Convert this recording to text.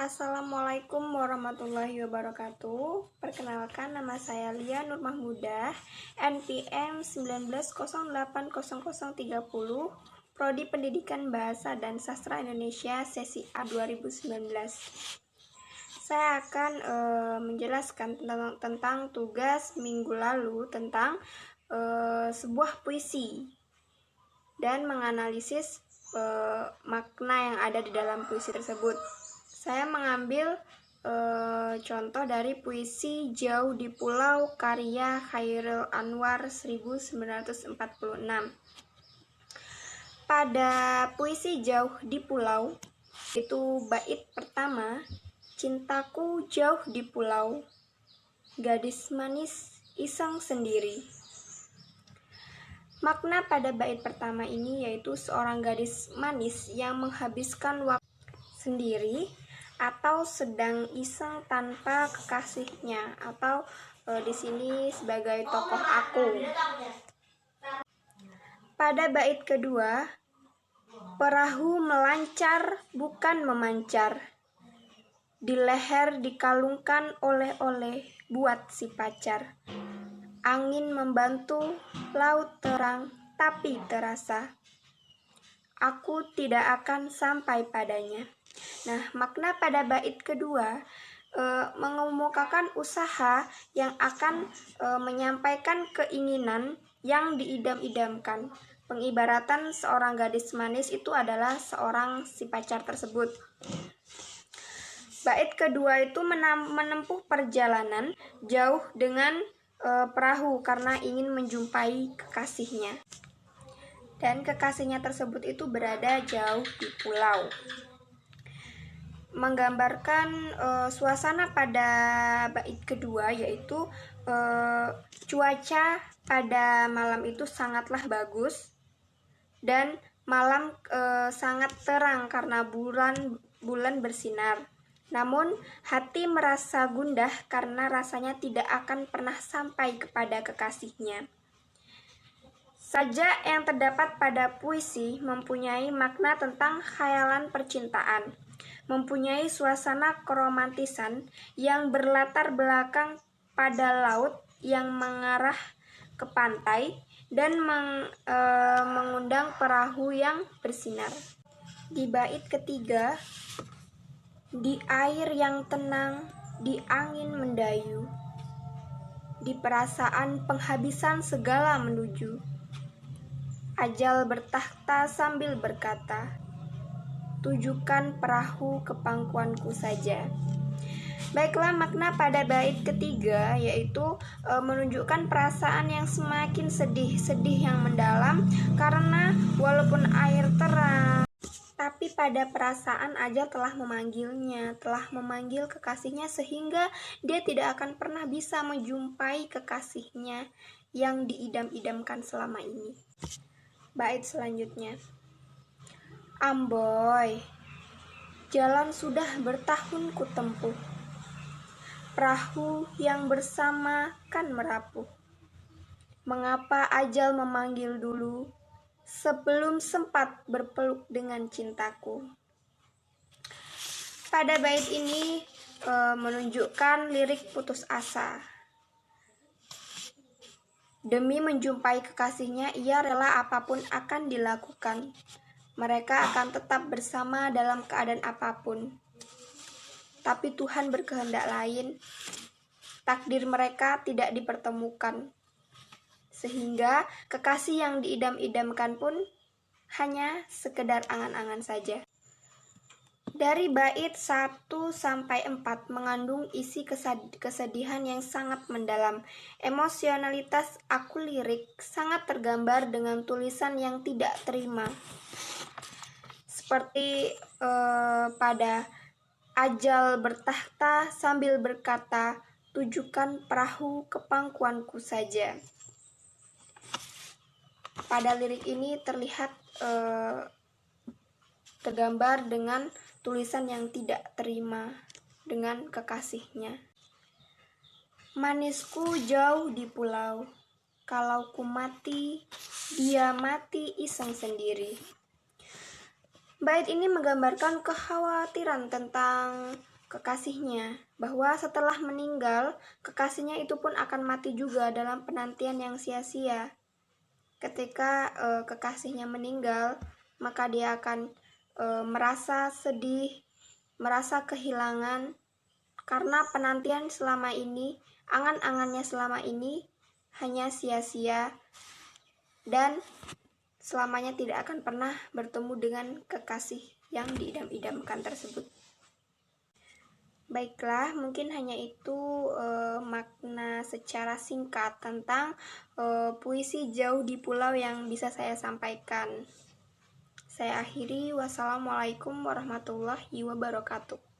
Assalamualaikum warahmatullahi wabarakatuh. Perkenalkan, nama saya Lia Nur Mahmudah, NPM 19080030, Prodi Pendidikan Bahasa dan Sastra Indonesia Sesi A 2019. Saya akan menjelaskan tentang tugas minggu lalu tentang sebuah puisi dan menganalisis makna yang ada di dalam puisi tersebut. Saya mengambil contoh dari puisi Jauh di Pulau karya Chairil Anwar 1946. Pada puisi Jauh di Pulau, itu bait pertama, cintaku jauh di pulau, gadis manis iseng sendiri. Makna pada bait pertama ini yaitu seorang gadis manis yang menghabiskan waktu sendiri atau sedang iseng tanpa kekasihnya, atau di sini sebagai tokoh aku. Pada bait kedua, perahu melancar bukan memancar, di leher dikalungkan oleh-oleh buat si pacar. Angin membantu, laut terang, tapi terasa aku tidak akan sampai padanya. Nah, makna pada bait kedua mengemukakan usaha yang akan menyampaikan keinginan yang diidam-idamkan. Pengibaratan seorang gadis manis itu adalah seorang si pacar tersebut. Bait kedua itu menempuh perjalanan jauh dengan perahu karena ingin menjumpai kekasihnya. Dan kekasihnya tersebut itu berada jauh di pulau. Menggambarkan suasana pada bait kedua yaitu cuaca pada malam itu sangatlah bagus dan malam sangat terang karena bulan bersinar. Namun hati merasa gundah karena rasanya tidak akan pernah sampai kepada kekasihnya. Sajak yang terdapat pada puisi mempunyai makna tentang khayalan percintaan, mempunyai suasana keromantisan yang berlatar belakang pada laut yang mengarah ke pantai dan mengundang perahu yang bersinar. Di bait ketiga, di air yang tenang, di angin mendayu, di perasaan penghabisan segala menuju, ajal bertakhta sambil berkata, tujukan perahu ke pangkuanku saja. Baiklah, makna pada bait ketiga yaitu menunjukkan perasaan yang semakin sedih yang mendalam karena walaupun air terang, tapi pada perasaan ajal telah memanggilnya, telah memanggil kekasihnya sehingga dia tidak akan pernah bisa menjumpai kekasihnya yang diidam-idamkan selama ini. Bait selanjutnya, Amboy, jalan sudah bertahun ku tempuh, perahu yang bersama kan merapuh. Mengapa ajal memanggil dulu, sebelum sempat berpeluk dengan cintaku. Pada bait ini menunjukkan lirik putus asa. Demi menjumpai kekasihnya, ia rela apapun akan dilakukan. Mereka akan tetap bersama dalam keadaan apapun. Tapi Tuhan berkehendak lain. Takdir mereka tidak dipertemukan. Sehingga kekasih yang diidam-idamkan pun hanya sekedar angan-angan saja. Dari bait 1-4 mengandung isi kesedihan yang sangat mendalam. Emosionalitas aku lirik sangat tergambar dengan tulisan yang tidak terima. Seperti pada ajal bertakhta sambil berkata, tujukan perahu ke pangkuanku saja. Pada lirik ini terlihat tergambar dengan tulisan yang tidak terima dengan kekasihnya. Manisku jauh di pulau, kalau ku mati, dia mati iseng sendiri. Bait ini menggambarkan kekhawatiran tentang kekasihnya, bahwa setelah meninggal, kekasihnya itu pun akan mati juga dalam penantian yang sia-sia. Ketika kekasihnya meninggal, maka dia akan merasa sedih, merasa kehilangan, karena penantian selama ini, angan-angannya selama ini hanya sia-sia dan selamanya tidak akan pernah bertemu dengan kekasih yang diidam-idamkan tersebut. Baiklah, mungkin hanya itu makna secara singkat tentang puisi Jauh di Pulau yang bisa saya sampaikan. Saya akhiri, wassalamualaikum warahmatullahi wabarakatuh.